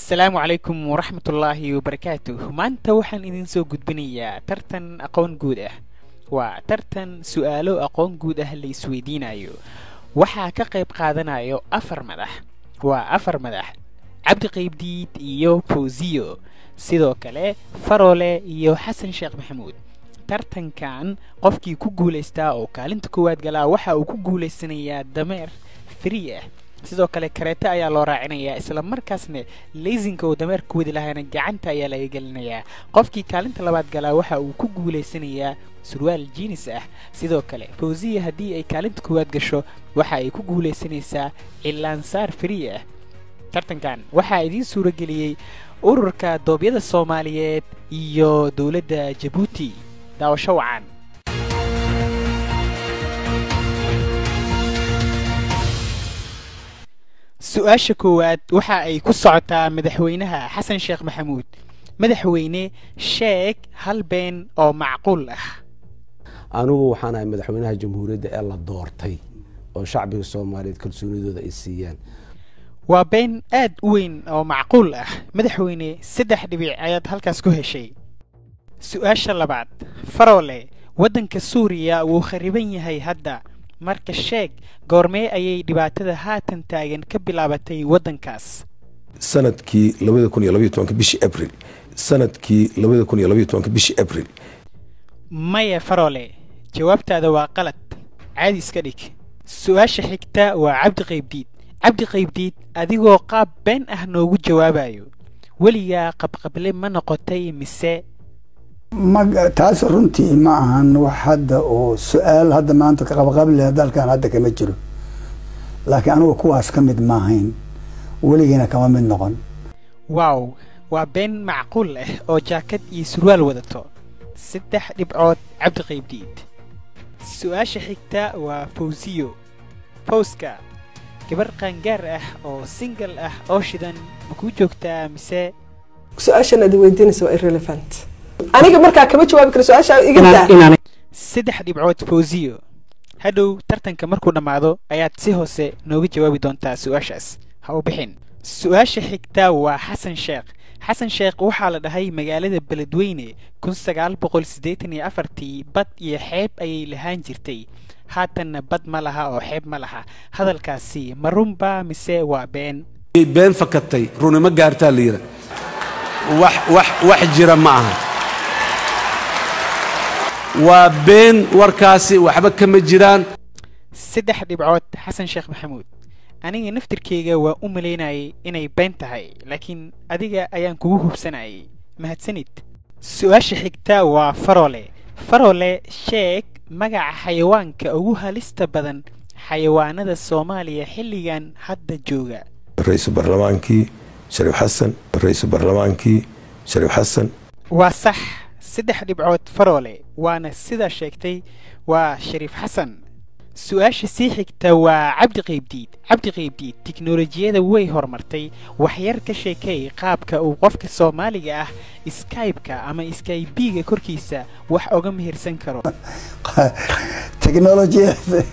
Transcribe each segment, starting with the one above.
السلام عليكم ورحمة الله وبركاته. maanta waxaan idin soo gudbinayaa tartan aqoon guud ah. waa tartan su'aalo aqoon guud ah la isweydiinayo. waxaa ka qayb qaadanayo afar madax. Cabdi Qaybdiid iyo Fawziyo, sidoo kale Farole iyo Xasan Sheekh Maxamuud. tartankan qofkii ku guuleystaa oo kaalinta koowaad galaa waxa uu ku guuleysanayaa dameer free ah. sidoo kale kareeta ayaa loo raacinayaa, isla markaasna leesinka oo dameerka wadi lahaana gacanta ayaa laga gelinayaa. qofkii kaalinta labaad galaa waxa uu ku guuleysanayaa surwaal jeans ah. sidoo kale Fawziya haddii ay kaalinta koowaad gasho waxa ay ku guuleysanaysaa cilaansaar free ah. tartankan waxaa idiin suurageliyey ururka doobyada Soomaaliyeed iyo dowladda Djibouti. daawasho wacan. su-aasha koowaad waxa ay ku socotaa madaxweynaha Xasan Sheekh Maxamuud. madaxweyne sheeg hal been oo macquul ah. anigu waxaan ahay madaxweynaha jamhuuriyadda ee la doortay oo shacbiga Soomaaliyeed kalsoonidooda ay siiyeen. waa been aad u weyn oo macquul ah. madaxweyne 3 dhibic ayaad halkaas ku heshay. su-aasha labaad, Farole, waddanka Suuriya wuu khariban yahay hadda. marka sheeg goormee ayay dhibaatada haatan taagan ka bilaabatay waddankaas? sanadkii 2012 bishii April. maya Farole, jawaabtaada waa qalad. caadi iska dhig. su-aasha xigta waa Cabdi Qaybdiid, adigoo qaab been ah noogu jawaabayo. weligaa qabqable ma noqotay mise? taas runtii ma ahan wax hadda oo su'aal hadda maanta ka qabqable dalkan hadda kama jiro, laakiin anigu kuwaas ka mid ma ahayn, weligiina kama mid noqon. waaw, waa been macquul ah oo jaakad iyo surwaal wadato. 3 dhibcood Cabdi Qaybdiid. su-aasha xigta waa Fawziyo. Fawska, gabar qaangaar ah oo single ah oo shidan ma ku joogtaa mise? su-aashan aad weydiinayso waa irrelevant. aniga markaa kama jawaabi karo su-aasha iga daa. 3 dhibcood Fawziyo. hadhow tartanka markuu dhammaado ayaad si hoose nooga jawaabi doontaa su-aashaas. ha u bixin. su-aasha xigta waa Xasan Sheekh waxaa la dhahay magaalada Beledweyne 1984 bad iyo xeeb ayay lahaan jirtay. haatanna bad ma laha oo xeeb ma laha. hadalkaasi ma runba mise waa been? been fakatay runi ma gaartaa la yira wax jira ma aha. waa been warkaasi waxba kama jiraan. 3 dhibcood Xasan Sheekh Maxamuud. aniga naftirkeyga waa u maleynayay inay been tahay, laakiin adiga ayaan kugu hubsanayay. mahadsanid. su-aasha xigta waa Farole, sheeg magaca xayawaanka ugu halista badan xayawaanada Soomaaliya xilligan hadda jooga. ra'iisul barlamaankii Shariif Xasan. waa sax. 3 dhibcood Farole, waana sida sheegtay waa Shariif Xasan. su-aasha sii xigta waa Cabdi Qaybdiid. tiknoolajiyada way horumartay. waxyar ka sheekay qaabka uu qofka Soomaaliga ah Skype-ka ama Skype-ga korkiisa wax uga mehersan karo. teknoolajiyada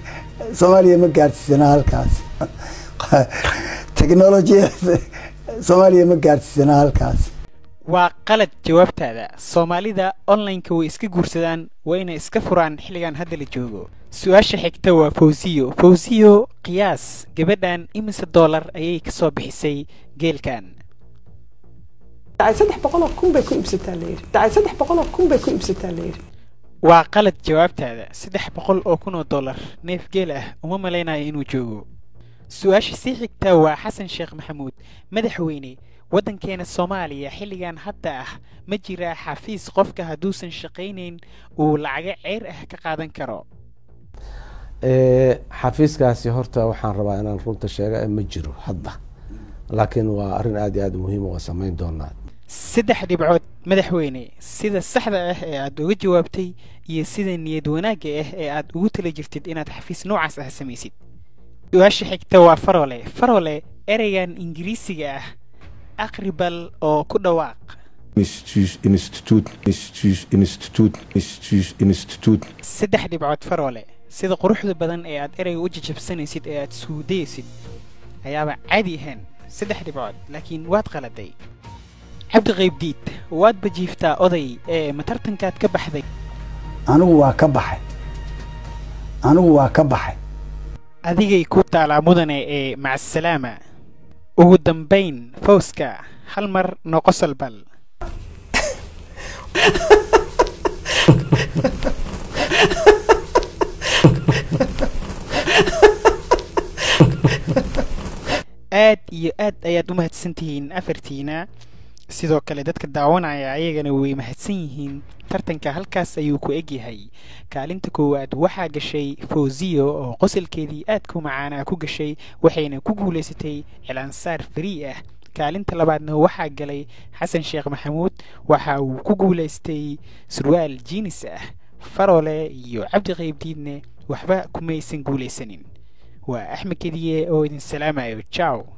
Soomaaliya ma gaarsiisana halkaas. waa qalad jawaabtaada. Soomaalida online-ka way iska guursadaan wayna iska furaan xilligan hadda la joogo. su-aasha xigta waa Fawziyo, qiyaas gabadhan imise dollar ayay ka soo bixisay geelkan? 300,000 bay ku iibsataa la yiri. waa qalad jawaabtaada. 300,000 dollar neef geel ah uma maleynayo inuu joogo. su-aasha sii xigta waa Xasan Sheekh Maxamuud. madaxweyne, waddankeena Soomaaliya xilligan hadda ah ma jiraa xafiis qofka hadduusan shaqaynayn uu lacaga ceer ah ka qaadan karo? xafiiskaasi horta waxaan rabaa inaan runta sheega ma jiro hadda, laakiin waa arrin aad iyo aad muhiim oo samayn doonaa. 3 dhibcood madaxweyne. sida saxda ah ee aad uga jawaabtay iyo sida niyad wanaagga ah ee aad ugu tala jirtid inaad xafiis noocaas ah samaysid. su-aasha xigta waa Farole, ereygan Ingiriisiga ah aqribal oo ku dhawaaq. institute. 3 dhibcood Farole. sida quruxda badan ee aad ereyga u jajabsanaysid ee aad suudaysid ayaaba caadi ahayn. 3 dhibcood laakiin waad qaladay. cabdi qaybdiid waad bajiiftaa oday ma tartankaad ka baxday? anigu waa ka baxay adigay ku taalaa mudane macasalaama. ugu dambayn fawska hal mar noo qosol bal. aad iyo aad ayaad u mahadsantihiin afartiina. sidoo kale dadka daawanaya ayagana way mahadsan yihiin. tartanka halkaas ayuu ku egyahay. kaalinta koowaad waxaa gashay Fawziyo oo qosolkeedii aad ku macaanaa ku gashay, waxayna ku guuleysatay cilaansaar free ah. kaalinta labaadna waxaa galay xasan sheekh maxamuud, waxa uu ku guuleystay surwaal jiinis ah. Farole iyo cabdi qaybdiidne waxba kumaysan guuleysanin. waa Axmed Kediye oo idin salaamayo. ciao.